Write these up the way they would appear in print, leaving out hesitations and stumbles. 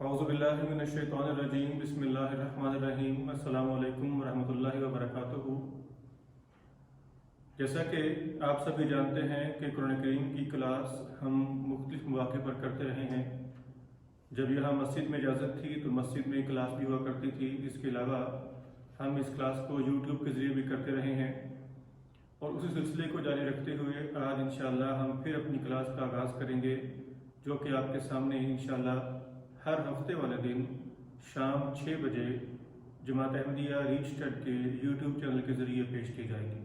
اعوذ باللہ من الشیطان الرجیم بسم اللہ الرحمن الرحیم السلام علیکم ورحمۃ اللہ وبرکاتہ۔ جیسا کہ آپ سبھی جانتے ہیں کہ قرآن کریم کی کلاس ہم مختلف مواقع پر کرتے رہے ہیں۔ جب یہاں مسجد میں اجازت تھی تو مسجد میں کلاس بھی ہوا کرتی تھی، اس کے علاوہ ہم اس کلاس کو یوٹیوب کے ذریعے بھی کرتے رہے ہیں، اور اسی سلسلے کو جاری رکھتے ہوئے آج انشاءاللہ ہم پھر اپنی کلاس کا آغاز کریں گے، جو کہ آپ کے سامنے انشاءاللہ ہر ہفتے والے دن شام 6 بجے جماعت احمدیہ ریچ ٹیڈ کے یوٹیوب چینل کے ذریعے پیش کی جائے گی۔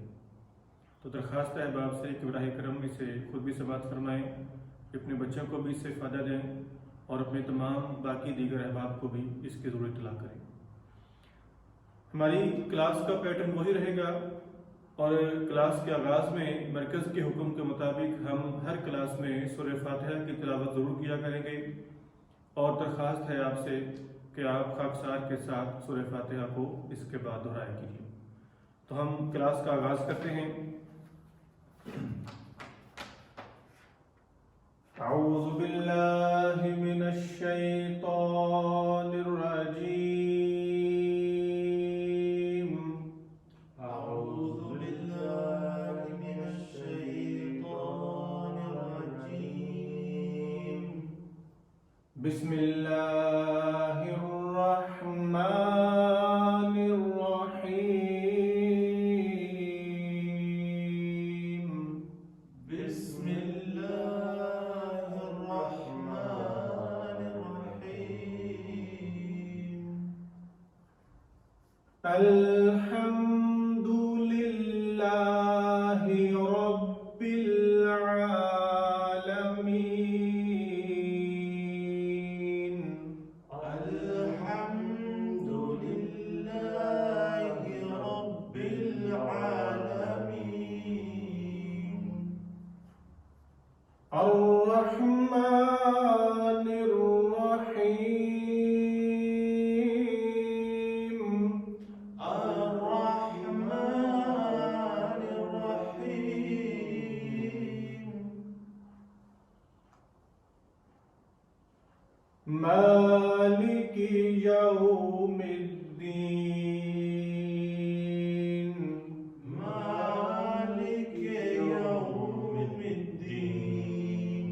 تو درخواست ہے احباب سے کہ براہ کرم اسے خود بھی سماعت فرمائیں، اپنے بچوں کو بھی اس سے فائدہ دیں اور اپنے تمام باقی دیگر احباب کو بھی اس کی ضرور اطلاع کریں۔ ہماری کلاس کا پیٹرن وہی رہے گا، اور کلاس کے آغاز میں مرکز کے حکم کے مطابق ہم ہر کلاس میں سورہ فاتحہ کی تلاوت ضرور کیا کریں گے، اور درخواست ہے آپ سے کہ آپ خاکسار کے ساتھ سورہ فاتحہ کو اس کے بعد دہرایا کیجیے۔ تو ہم کلاس کا آغاز کرتے ہیں۔ اعوذ باللہ من الشیطان الرجیم۔ بسم اللہ الرحمن الرحیم۔ بسم اللہ الرحمن الرحیم۔ الحمد للہ رب العالمین۔ الحمد للہ رب العالمین۔ الرحمن الرحیم۔ الرحمن الرحیم۔ مالک یوم الدین۔ مالک یوم الدین۔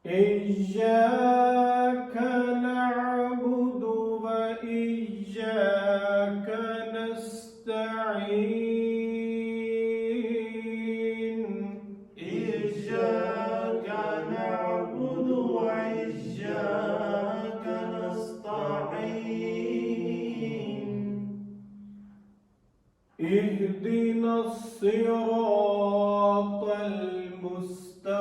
إياك نعبد وإياك نستعين۔ إياك نعبد وإياك نستعين۔ اهدنا الصراط المستقيم۔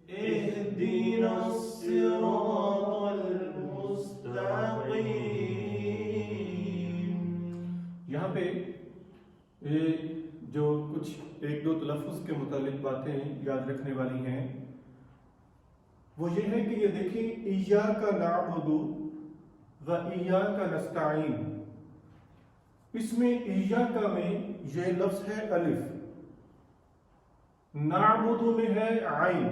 اهدنا الصراط المستقيم۔ یہاں پہ جو کچھ ایک دو تلفظ کے متعلق باتیں یاد رکھنے والی ہیں، وہ یہ ہے کہ یہ دیکھیں ایاک نعبد و ایاک نستعین، اس میں ایاک میں یہ لفظ ہے الف، نعبد میں ہے عین۔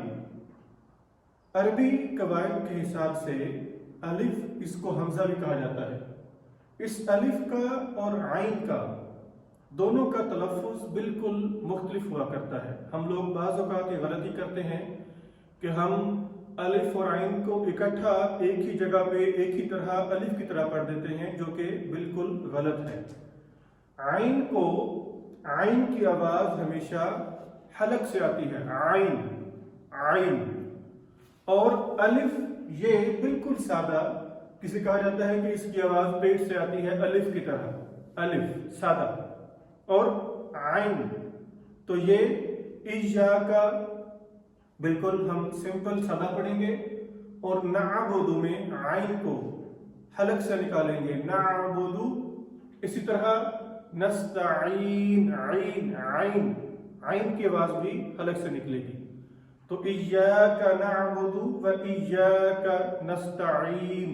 عربی قواعد کے حساب سے الف اس کو حمزہ بھی کہا جاتا ہے۔ اس الف کا اور عین کا دونوں کا تلفظ بالکل مختلف ہوا کرتا ہے۔ ہم لوگ بعض اوقات یہ غلطی کرتے ہیں کہ ہم الف اور عین کو اکٹھا ایک ہی جگہ پہ ایک ہی طرح الف کی طرح پڑھ دیتے ہیں، جو کہ بالکل غلط ہے۔ عین کو، عین کی آواز ہمیشہ حلق سے آتی ہے، عین عین، اور الف یہ بالکل سادہ، کسی کہا جاتا ہے کہ اس کی آواز پیٹ سے آتی ہے الف کی طرح، الف سادہ، اور عین تو یہ ایاکا بالکل ہم سمپل سادہ پڑھیں گے، اور نعبد میں عین کو حلق سے نکالیں گے، نعبد۔ اسی طرح نستعین، عین عین، عین کی آواز بھی حلق سے نکلے گی۔ تو ایاک نعبد و ایاک نستعین۔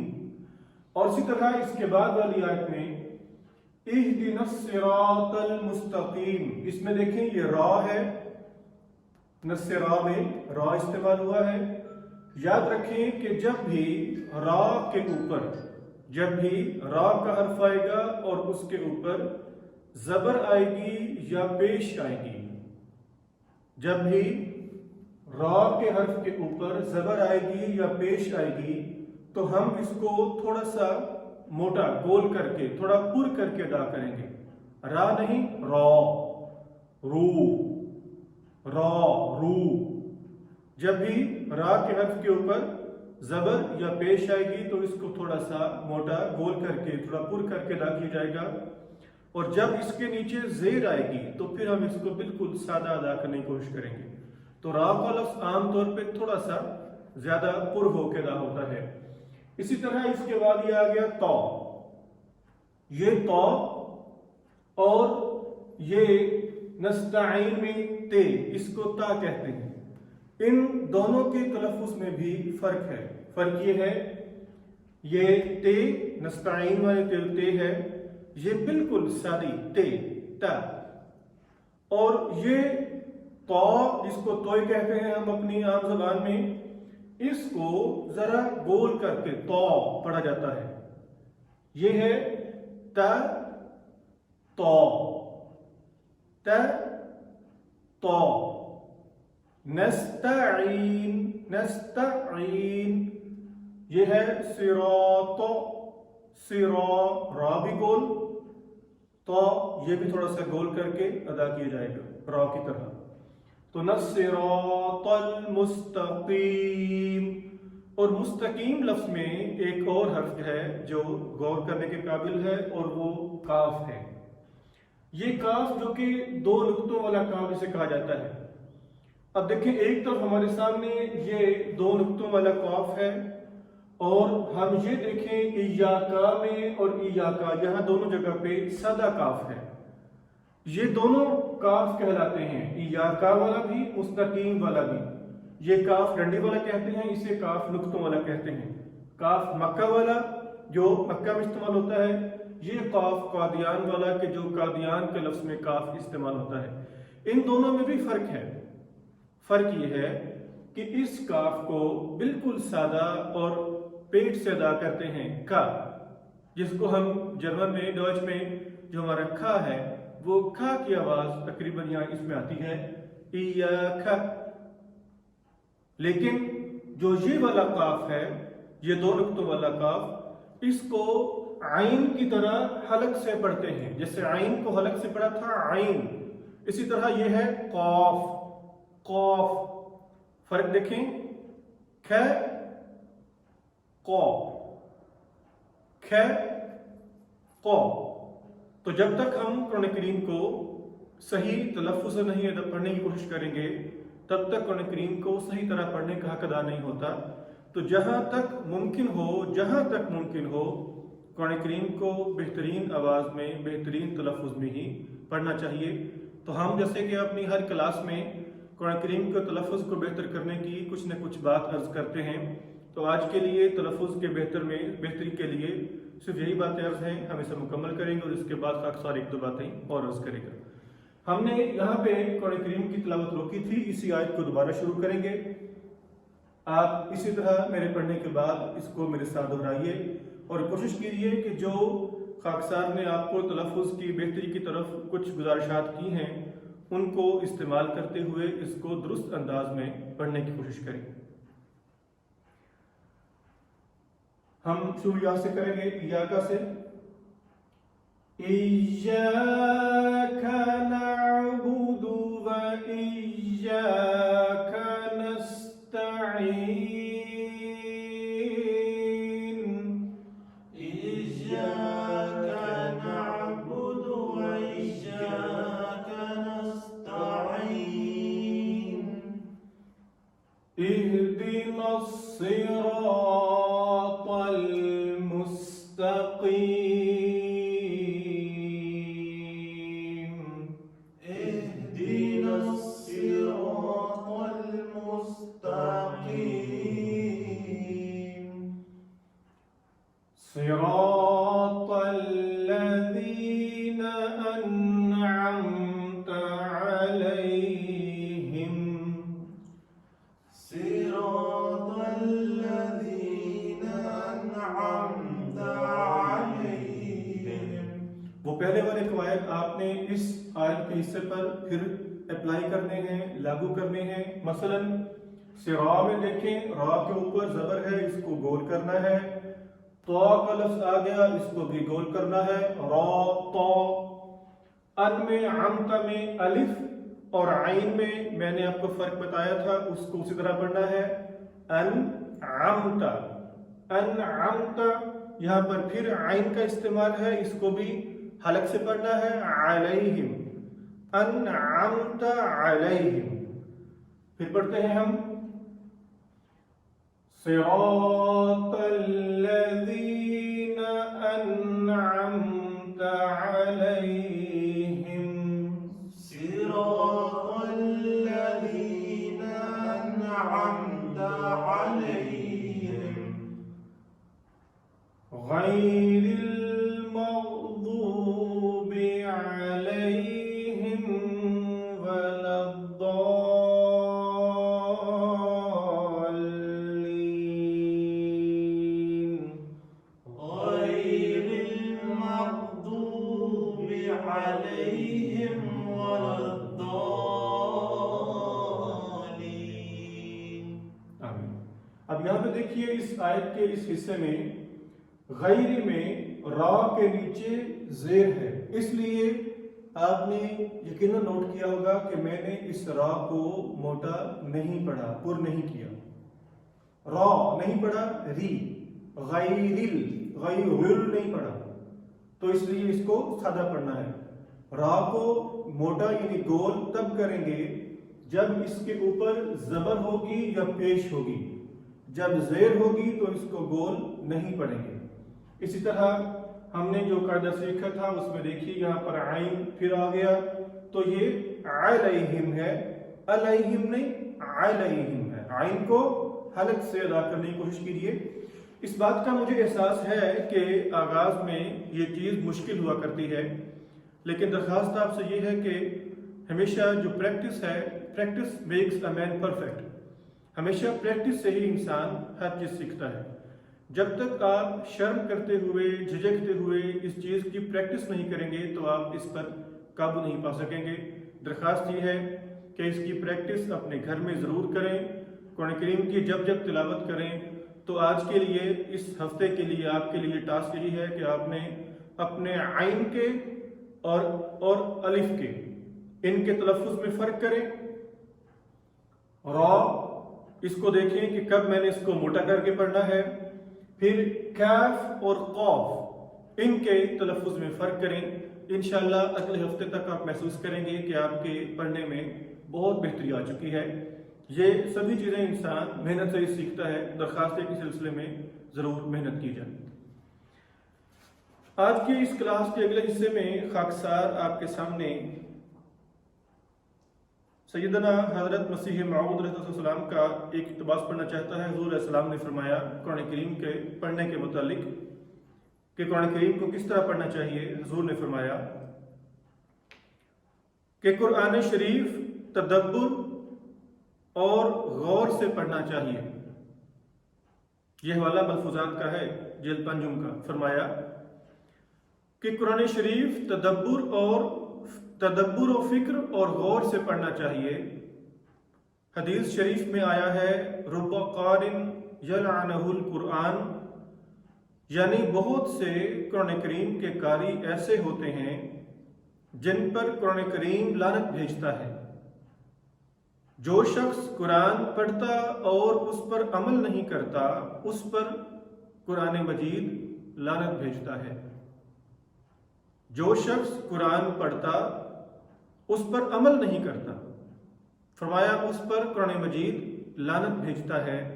اور اسی طرح اس کے بعد والی آیت میں اہدنا الصراط المستقیم، اس میں دیکھیں یہ را ہے نص را میں را استعمال ہوا ہے۔ یاد رکھیں کہ جب بھی را کے اوپر را کا حرف آئے گا اور اس کے اوپر زبر آئے گی یا پیش آئے گی، جب بھی را کے حرف کے اوپر زبر آئے گی یا پیش آئے گی تو ہم اس کو تھوڑا سا موٹا گول کر کے تھوڑا پر کر کے ادا کریں گے۔ را نہیں، را، رو، را، رو۔ جب بھی را کے حرف کے اوپر زبر یا پیش آئے گی تو اس کو تھوڑا سا موٹا گول کر کے تھوڑا پر کر کے ادا کیا جائے گا، اور جب اس کے نیچے زیر آئے گی تو پھر ہم اس کو بالکل سادہ ادا کرنے کی کوشش کریں گے۔ تو را کا لفظ عام طور پہ تھوڑا سا زیادہ پر ہو کے ادا ہوتا ہے۔ اسی طرح اس کے بعد یہ آ گیا تو، یہ تو اور یہ نستعین میں تے، اس کو تا کہتے ہیں۔ ان دونوں کے تلفظ میں بھی فرق ہے۔ فرق یہ ہے، یہ تے نستعین والے تے ہے، یہ بالکل سادی تے تا، اور یہ تو جس کو توئے کہتے ہیں ہم اپنی عام زبان میں، اس کو ذرا گول کر کے تو پڑھا جاتا ہے۔ یہ ہے تا تو، تا تو۔ نستعین، نستعین، یہ ہے صراط، صرا، را بھی گول، تو یہ بھی تھوڑا سا گول کر کے ادا کیا جائے گا را کی طرح۔ تو نصراط المستقیم، اور مستقیم لفظ میں ایک اور حرف ہے جو غور کرنے کے قابل ہے، اور وہ کاف ہے۔ یہ کاف جو کہ دو نقطوں والا کاف جسے کہا جاتا ہے۔ اب دیکھیں، ایک طرف ہمارے سامنے یہ دو نقطوں والا کاف ہے، اور ہم یہ دیکھیں ایاکا میں اور ایاکا، یہاں دونوں جگہ پہ سادہ کاف ہے۔ یہ دونوں کاف کہلاتے ہیں، ایاکا والا بھی مستقیم والا بھی۔ یہ کاف ڈنڈی والا کہتے ہیں، اسے کاف نقطوں والا کہتے ہیں۔ کاف مکہ والا جو مکہ میں استعمال ہوتا ہے، یہ کاف قادیان والا کہ جو قادیان کے لفظ میں کاف استعمال ہوتا ہے۔ ان دونوں میں بھی فرق ہے۔ فرق یہ ہے کہ اس کاف کو بالکل سادہ اور پیٹ سے ادا کرتے ہیں، کا، جس کو ہم جرمن میں ڈوچ میں جو ہمارا کھا ہے، وہ کھا کی آواز تقریباً یہاں اس میں آتی ہے، ایاکا۔ لیکن جو یہ والا کاف ہے، یہ دو نقطوں والا کاف، اس کو عین کی طرح حلق سے پڑھتے ہیں، جیسے عین کو حلق سے پڑھا تھا عین، اسی طرح یہ ہے قاف، قاف۔ فرق دیکھیں، کھ، قو، کھ، قو۔ تو جب تک ہم قرآن کریم کو صحیح تلفظ سے نہیں پڑھنے کی کوشش کریں گے، تب تک قرآن کریم کو صحیح طرح پڑھنے کا حق ادا نہیں ہوتا۔ تو جہاں تک ممکن ہو قرآن کریم کو بہترین آواز میں، بہترین تلفظ میں ہی پڑھنا چاہیے۔ تو ہم جیسے کہ اپنی ہر کلاس میں قرآن کریم کے تلفظ کو بہتر کرنے کی کچھ نہ کچھ بات عرض کرتے ہیں، تو آج کے لیے تلفظ کے بہتری کے لیے صرف یہی باتیں عرض ہیں، ہم اسے مکمل کریں گے اور اس کے بعد خاکسار ایک دو باتیں اور عرض کرے گا۔ ہم نے یہاں پہ قرآن کریم کی تلاوت روکی تھی، اسی آیت کو دوبارہ شروع کریں گے۔ آپ اسی طرح میرے پڑھنے کے بعد اس کو میرے ساتھ دہرائیے اور کوشش کیجیے کہ جو خاکسار نے آپ کو تلفظ کی بہتری کی طرف کچھ گزارشات کی ہیں، ان کو استعمال کرتے ہوئے اس کو درست انداز میں پڑھنے کی کوشش کریں۔ ہم شروع یہاں سے کریں گے، ایاکا سے۔ ایاک نعبد و ایاک نستعین، إياك نعبد وإياك نستعين، اهدنا الصراط المستقيم، اهدنا الصراط المستقيم، صراط الذين أنعمت عليهم اپلائی کرنے ہیں، لاگو کرنے ہیں۔ مثلا سرا میں دیکھیں، را کے اوپر زبر ہے، اس کو گول کرنا ہے۔ تو کا لفظ آ گیا، اس کو بھی گول کرنا ہے، را تو۔ ان میں عمت میں الف اور عین میں نے آپ کو فرق بتایا تھا، اس کو اسی طرح پڑھنا ہے، ان عمت، ان عمت۔ یہاں پر پھر عین کا استعمال ہے، اس کو بھی حلق سے پڑھنا ہے، علیہم، انعمت علیہم۔ پھر پڑھتے ہیں ہم، صراط الذین انعمت علیہم، صراط الذين أنعمت عليهم غیر المغضوب علیہم ولا الضالین۔ غير المغضوب عليهم ولا الضالين۔ آمین۔ اب یہاں پہ دیکھیے اس آیت کے اس حصے میں غیر میں را کے نیچے زیر ہے، اس لیے آپ نے یقیناً نوٹ کیا ہوگا کہ میں نے اس را کو موٹا نہیں پڑھا، پر نہیں کیا، را نہیں پڑھا، ری، غیرل، غیرل نہیں پڑھا، تو اس لیے اس کو سادہ پڑھنا ہے۔ را کو موٹا یعنی گول تب کریں گے جب اس کے اوپر زبر ہوگی یا پیش ہوگی، جب زیر ہوگی تو اس کو گول نہیں پڑھیں گے۔ اسی طرح ہم نے جو قاعدہ سیکھا تھا اس میں دیکھیے یہاں پر عین پھر آ گیا، تو یہ علیہم ہے، علیہم نہیں علیہم ہے۔ عین کو حلق سے ادا کرنے کی کوشش کیجیے۔ اس بات کا مجھے احساس ہے کہ آغاز میں یہ چیز مشکل ہوا کرتی ہے، لیکن درخواست آپ سے یہ ہے کہ ہمیشہ جو پریکٹس ہے، practice makes a man perfect, ہمیشہ پریکٹس سے ہی انسان ہر چیز سیکھتا ہے۔ جب تک آپ شرم کرتے ہوئے، جھجکتے ہوئے اس چیز کی پریکٹس نہیں کریں گے تو آپ اس پر قابو نہیں پا سکیں گے۔ درخواست یہ ہے کہ اس کی پریکٹس اپنے گھر میں ضرور کریں، قرآن کریم کی جب جب تلاوت کریں۔ تو آج کے لیے، اس ہفتے کے لیے آپ کے لیے ٹاسک یہی ہے کہ آپ نے اپنے عین کے اور الف کے، ان کے تلفظ میں فرق کریں۔ را، اس کو دیکھیں کہ کب میں نے اس کو موٹا کر کے پڑھنا ہے، پھر کیف اور قاف، ان کے تلفظ میں فرق کریں۔ انشاءاللہ اگلے ہفتے تک آپ محسوس کریں گے کہ آپ کے پڑھنے میں بہت بہتری آ چکی ہے۔ یہ سبھی چیزیں انسان محنت سے ہی سیکھتا ہے۔ درخواست ہے کہ اس سلسلے میں ضرور محنت کی جائے۔ آج کی اس کلاس کے اگلے حصے میں خاکسار آپ کے سامنے سیدنا حضرت مسیح موعود علیہ السلام کا ایک اقتباس پڑھنا چاہتا ہے۔ حضور علیہ السلام نے فرمایا قرآن کریم کے پڑھنے کے متعلق کہ قرآن کریم کو کس طرح پڑھنا چاہیے۔ حضور نے فرمایا کہ قرآن شریف تدبر اور غور سے پڑھنا چاہیے۔ یہ حوالہ ملفوظات کا ہے، جلد پنجم کا۔ فرمایا کہ قرآن شریف تدبر و فکر اور غور سے پڑھنا چاہیے۔ حدیث شریف میں آیا ہے رب قارن یلعنہ القرآن، یعنی بہت سے قرآن کریم کے قاری ایسے ہوتے ہیں جن پر قرآن کریم لعنت بھیجتا ہے۔ جو شخص قرآن پڑھتا اور اس پر عمل نہیں کرتا اس پر قرآن مجید لعنت بھیجتا ہے۔ جو شخص قرآن پڑھتا اس پر عمل نہیں کرتا، فرمایا اس پر قرآن مجید لعنت بھیجتا ہے۔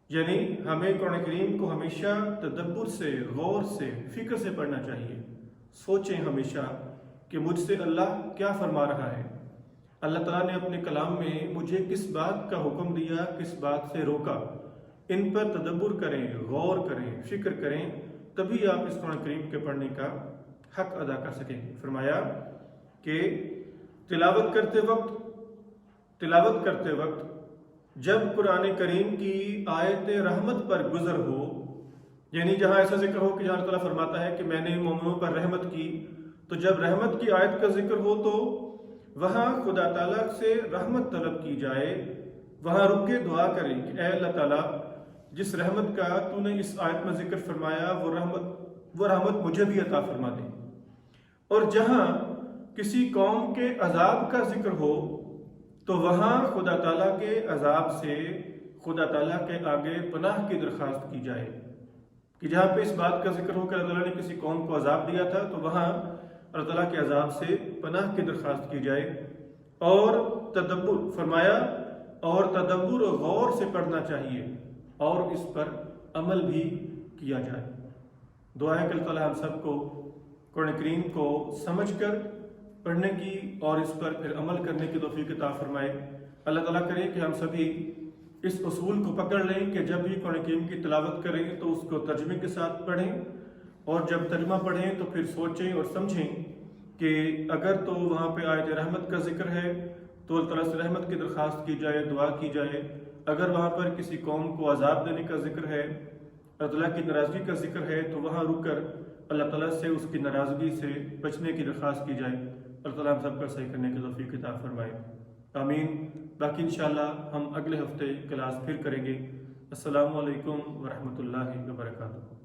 یعنی ہمیں قرآن کریم کو ہمیشہ تدبر سے، غور سے، فکر سے پڑھنا چاہیے۔ سوچیں ہمیشہ کہ مجھ سے اللہ کیا فرما رہا ہے، اللہ تعالیٰ نے اپنے کلام میں مجھے کس بات کا حکم دیا، کس بات سے روکا۔ ان پر تدبر کریں، غور کریں، فکر کریں، تبھی آپ اس قرآن کریم کے پڑھنے کا حق ادا کر سکیں گے۔ فرمایا کہ تلاوت کرتے وقت جب قرآن کریم کی آیت رحمت پر گزر ہو، یعنی جہاں ایسا ذکر ہو کہ جہاں اللہ تعالیٰ فرماتا ہے کہ میں نے مومنوں پر رحمت کی، تو جب رحمت کی آیت کا ذکر ہو تو وہاں خدا تعالیٰ سے رحمت طلب کی جائے، وہاں رک کے دعا کریں کہ اے اللہ تعالیٰ جس رحمت کا تو نے اس آیت میں ذکر فرمایا وہ رحمت مجھے بھی عطا فرما دے۔ اور جہاں کسی قوم کے عذاب کا ذکر ہو تو وہاں خدا تعالیٰ کے عذاب سے خدا تعالیٰ کے آگے پناہ کی درخواست کی جائے، کہ جہاں پہ اس بات کا ذکر ہو کہ اللہ تعالیٰ نے کسی قوم کو عذاب دیا تھا تو وہاں اللہ تعالیٰ کے عذاب سے پناہ کی درخواست کی جائے۔ اور تدبر فرمایا، اور تدبر و غور سے پڑھنا چاہیے اور اس پر عمل بھی کیا جائے۔ دعا ہے کہ اللہ تعالیٰ ہم سب کو قرآن کریم کو سمجھ کر پڑھنے کی اور اس پر پھر عمل کرنے کی توفیق عطا فرمائے۔ اللہ تعالیٰ کرے کہ ہم سبھی اس اصول کو پکڑ لیں کہ جب بھی قرآن کریم کی تلاوت کریں تو اس کو ترجمے کے ساتھ پڑھیں، اور جب ترجمہ پڑھیں تو پھر سوچیں اور سمجھیں کہ اگر تو وہاں پہ آیت رحمت کا ذکر ہے تو اللہ تعالیٰ سے رحمت کی درخواست کی جائے، دعا کی جائے۔ اگر وہاں پر کسی قوم کو عذاب دینے کا ذکر ہے، اللہ تعالیٰ کی ناراضگی کا ذکر ہے، تو وہاں رک کر اللہ تعالیٰ سے اس کی ناراضگی سے بچنے کی درخواست کی جائے۔ اللہ تعالیٰ ہم سب کا صحیح کرنے کی توفیق عطا فرمائے، آمین۔ باقی انشاءاللہ ہم اگلے ہفتے کلاس پھر کریں گے۔ السلام علیکم ورحمۃ اللہ وبرکاتہ۔